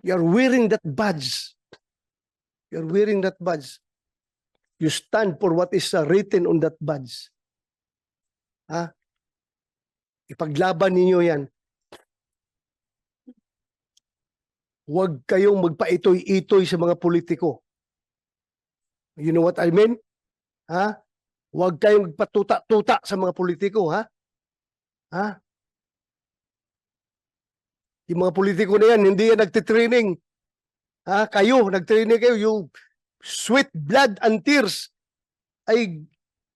You're wearing that badge. You're wearing that badge. You stand for what is written on that badge. Ha? Ipaglaban ninyo yan. Huwag kayong magpaitoy-itoy sa mga politiko. You know what I mean? Ha? Huwag kayong magpatuta-tuta sa mga politiko, ha? Ha? Yung mga politiko na yan, hindi yan nagtitraining. Ha? Kayo, nagtraining kayo. Yung sweat, blood, and tears ay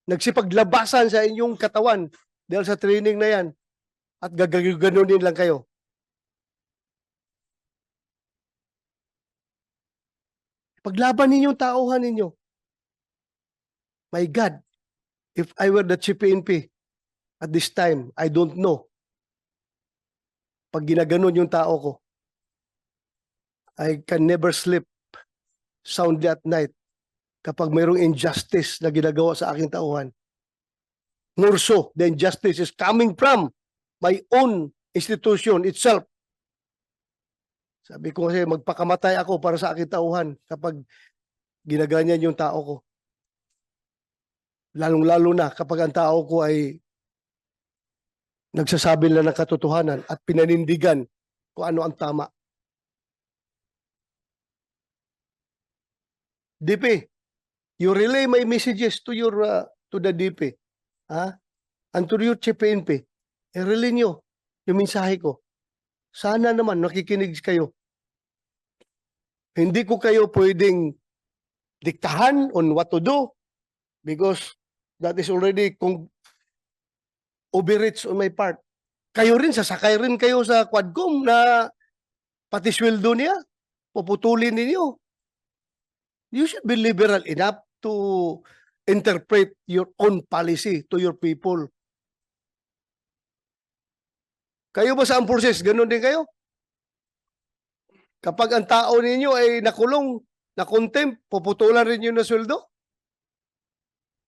nagsipaglabasan sa inyong katawan dahil sa training na yan. At gaganunin lang kayo. Paglaban ninyo, tauhan ninyo. My God, if I were the Chief PNP at this time, I don't know. Pag ginaganon yung tao ko, I can never sleep soundly at night kapag mayroong injustice na ginagawa sa aking tauhan. More so, the injustice is coming from my own institution itself. Sabi ko kasi magpakamatay ako para sa aking tauhan kapag ginaganyan yung tao ko. Lalong-lalo na kapag ang tao ko ay nagsasabi lang ng katotohanan at pinanindigan kung ano ang tama. DP, you relay my messages to your to the DP, and to your Chief PNP. I-relay nyo yung mensahe ko. Sana naman nakikinig kayo. Hindi ko kayo pwedeng diktahan on what to do because that is already overreach on my part. Kayo rin, sasakay rin kayo sa Quadcom na pati sweldo niya, puputulin ninyo. You should be liberal enough to interpret your own policy to your people. Kayo ba sa armed forces? Ganun din kayo? Kapag ang tao ninyo ay nakulong, na-contempt, puputulan rin yun na sweldo?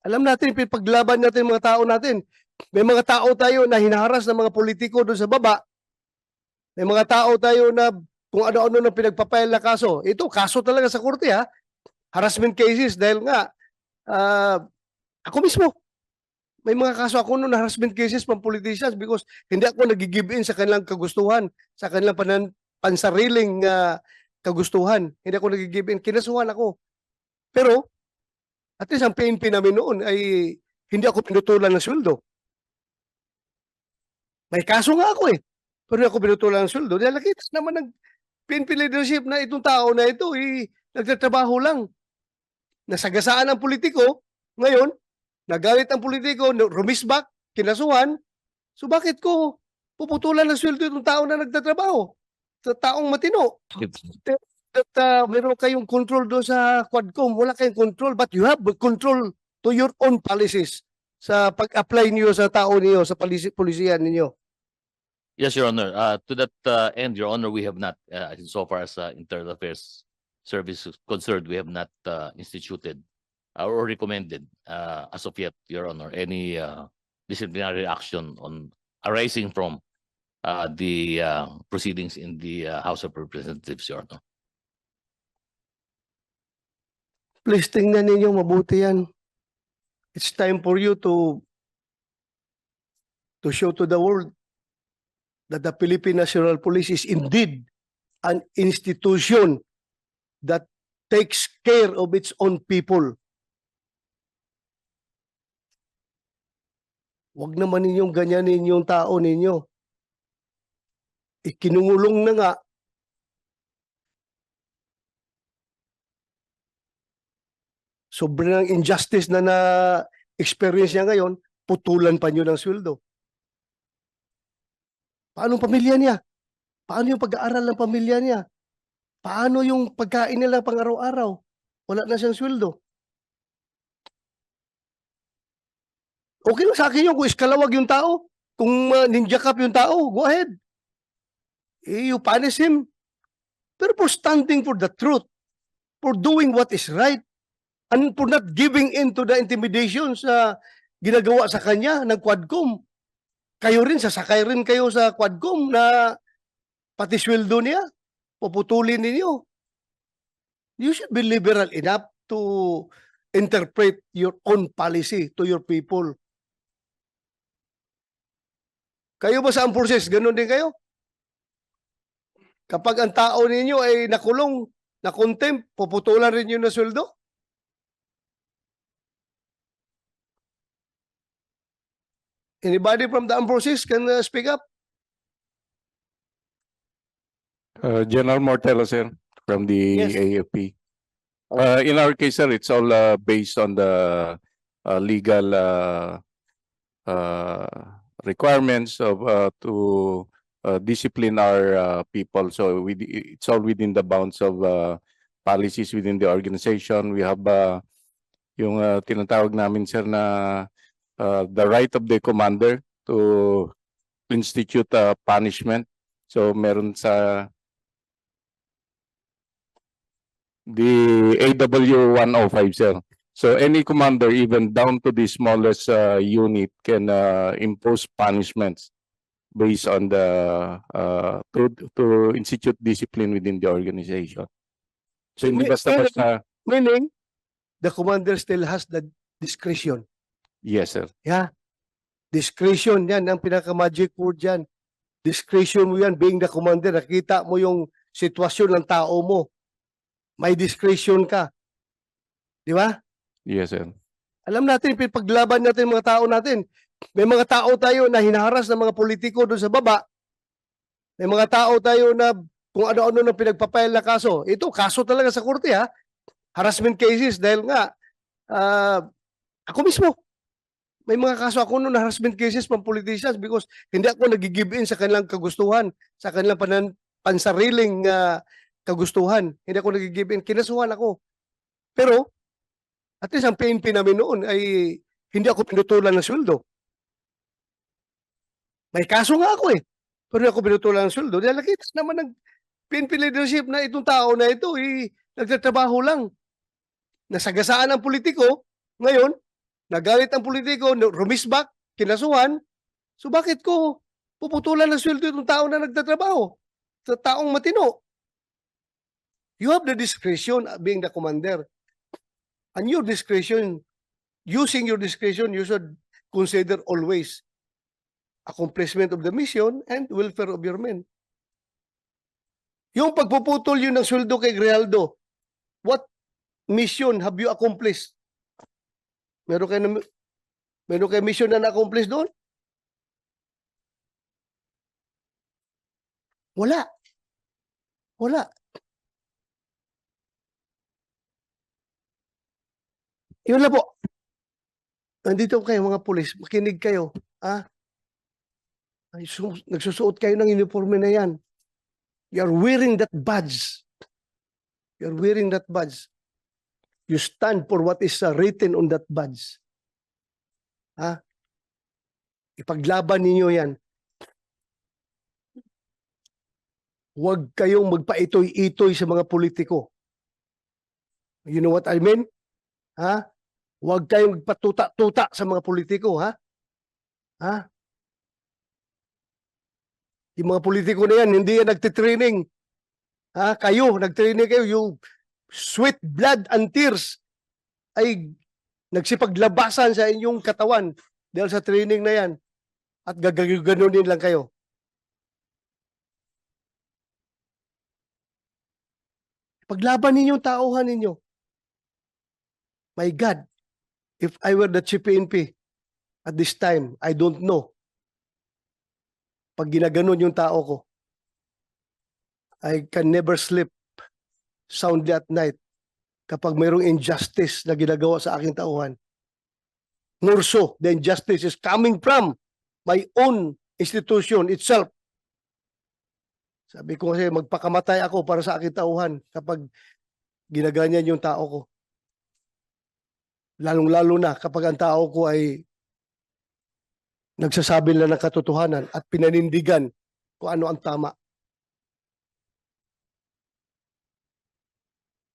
Alam natin, paglaban natin mga tao natin. May mga tao tayo na hinaharas ng mga politiko doon sa baba. May mga tao tayo na kung ano-ano na pinagpapail na kaso. Ito, kaso talaga sa korte, ha? Harassment cases dahil nga ako mismo may mga kaso ako noon na harassment cases pang politicians because hindi ako nag-give in sa kanilang kagustuhan, sa kanilang pansariling kagustuhan. Hindi ako nag-give in, kinasuhan ako. Pero at least ang PNP namin noon ay hindi ako pinutulan ng sweldo. May kaso nga ako pero hindi ako pinutulan ng sweldo. Dahil nakita naman ng PNP leadership na itong tao na ito nagtatrabaho lang. Nasagasaan ang politiko, ngayon, nagalit ang politiko, rumisbak, kinasuhan, so bakit ko puputulan ng sweldo itong tao na nagtatrabaho? Sa taong matino. Meron kayong control doon sa Quadcom, wala kayong control, but you have control to your own policies sa pag-apply niyo sa tao niyo, sa polisiyan niyo. Yes, Your Honor. To that end, Your Honor, we have not, so far as Internal Affairs Service is concerned, we have not instituted or recommended as of yet, Your Honor, any disciplinary action on arising from the proceedings in the House of Representatives, Your Honor. Please tingnan ninyo mabuti yan. It's time for you to show to the world that the Philippine National Police is indeed an institution that takes care of its own people. Huwag naman ninyong ganyanin yung tao ninyo. Ikinungulong na nga. Sobrang injustice na na-experience niya ngayon, putulan pa niyo ng sweldo. Paano ang pamilya niya? Paano yung pag-aaral ng pamilya niya? Paano yung pagkain nila pang araw-araw? Wala na siyang sweldo. Okay lang sa akin yun kung iskalawag yung tao. Kung ninja cup yung tao, go ahead. You punish him. Pero for standing for the truth, for doing what is right, and for not giving in to the intimidations na ginagawa sa kanya ng Quadcom, kayo rin, sasakay rin kayo sa Quadcom na pati sweldo niya. puputulin ninyo. You should be liberal enough to interpret your own policy to your people. Kayo ba sa armed forces, ganun din kayo? Kapag ang tao ninyo ay nakulong, na-contempt, puputulan rin yun na sweldo? Anybody from the armed forces can speak up? General Mortelo, sir, from the Yes. AFP. In our case, sir, it's all based on the legal requirements of to discipline our people. So it's all within the bounds of policies within the organization. We have yung tinatawag namin, sir, na the right of the commander to institute punishment. So meron sa the AW 105, sir. So any commander, even down to the smallest unit, can impose punishments based on the to institute discipline within the organization. So hindi basta-basta. Meaning, the commander still has the discretion. Yes, sir. Yeah. Discretion, yan ang pinaka-magic word yan. Discretion mo yan, being the commander, nakita mo yung sitwasyon ng tao mo. May discretion ka. Di ba? Yes, sir. Alam natin, paglaban natin mga tao natin. May mga tao tayo na hinaharas ng mga politiko doon sa baba. May mga tao tayo na kung ano-ano na pinagpapail na kaso. Ito, kaso talaga sa korte, ha? Harassment cases dahil nga, ako mismo, may mga kaso ako noon na harassment cases from politicians because hindi ako nag-give in sa kanilang kagustuhan, sa kanilang pansariling kagustuhan. Hindi ako nag-give in. Kinasuhan ako. Pero, at least ang PNP namin noon ay hindi ako pinutulan ng sweldo. May kaso nga ako eh. Pero hindi ako pinutulan ng sweldo. Dahil nakita naman ng PNP leadership na itong tao na ito nagtatrabaho lang. Nasagasaan ang politiko. Ngayon, nagalit ang politiko, rumisbak, kinasuhan. So bakit ko puputulan ng sweldo itong tao na nagtatrabaho? Sa taong matino. You have the discretion being the commander. And your discretion, using your discretion, you should consider always accomplishment of the mission and welfare of your men. Yung pagpuputol yun ng sweldo kay Grijaldo, what mission have you accomplished? Meron kayo mission na na-accomplish doon? Wala. Wala. Yun lang po. Nandito kayo mga pulis, makinig kayo. Nagsusuot kayo ng uniforme na yan. You're wearing that badge. You're wearing that badge. You stand for what is written on that badge. Ipaglaban ninyo yan. Huwag kayong magpaitoy-itoy sa mga politiko. You know what I mean? Huwag kayong magpatuta-tuta sa mga politiko, Yung mga politiko na yan, hindi yan nagtitraining. Kayo, nagtraining kayo, yung sweat, blood, and tears ay nagsipaglabasan sa inyong katawan dahil sa training na yan. At gaganunin lang kayo. Paglaban ninyo, tauhan ninyo. My God, if I were the Chief PNP at this time, I don't know. Pag ginaganon yung tao ko, I can never sleep soundly at night kapag mayroong injustice na ginagawa sa aking tauhan. More so, the injustice is coming from my own institution itself. Sabi ko kasi magpakamatay ako para sa aking tauhan kapag ginaganyan yung tao ko. Lalong-lalo na kapag ang tao ko ay nagsasabi lang ng katotohanan at pinanindigan kung ano ang tama.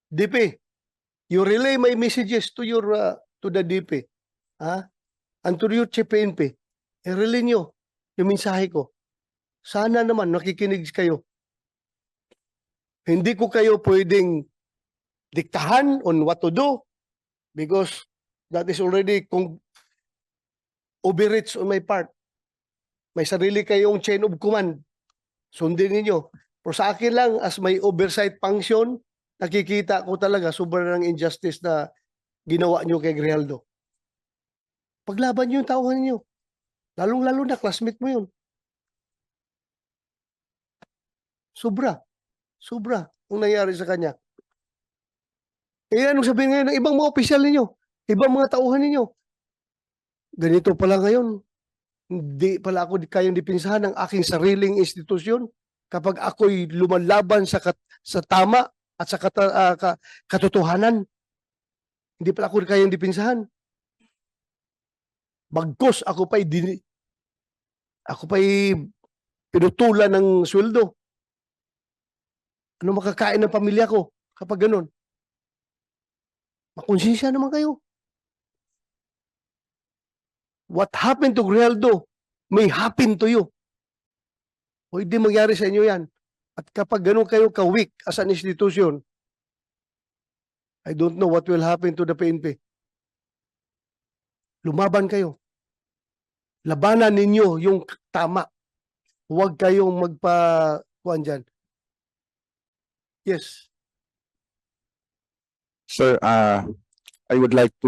DP, you relay my messages to to the DP, and to your Chief PNP. I-relay nyo yung mensahe ko. Sana naman nakikinig kayo. Hindi ko kayo pwedeng diktahan on what to do because that is already overreach on my part. May sarili kayong chain of command. Sundin ninyo. Pero sa akin lang, as may oversight function, nakikita ko talaga sobrang injustice na ginawa nyo kay Grijaldo. Paglaban nyo yung tauhan nyo. Lalong-lalo na, classmate mo yun. Sobra. Sobra ang nangyari sa kanya. Kaya anong sabihin ngayon ng ibang mga opisyal ninyo, ibang mga tauhan ninyo, ganito pala ngayon, hindi pala ako kayang dipinsahan ng aking sariling institusyon kapag ako'y lumalaban sa tama at sa katotohanan. Hindi pala ako kayang dipinsahan. Bagkus ako pa'y pinutulan ng sweldo. Ano makakain ng pamilya ko kapag ganun? Makonsensya naman kayo. What happened to Grijaldo may happen to you. Pwede mangyari sa inyo yan. At kapag ganun kayo ka-weak as an institution, I don't know what will happen to the PNP. Lumaban kayo. Labanan ninyo yung tama. Huwag kayong magpa-kuan dyan. Yes. Sir, I would like to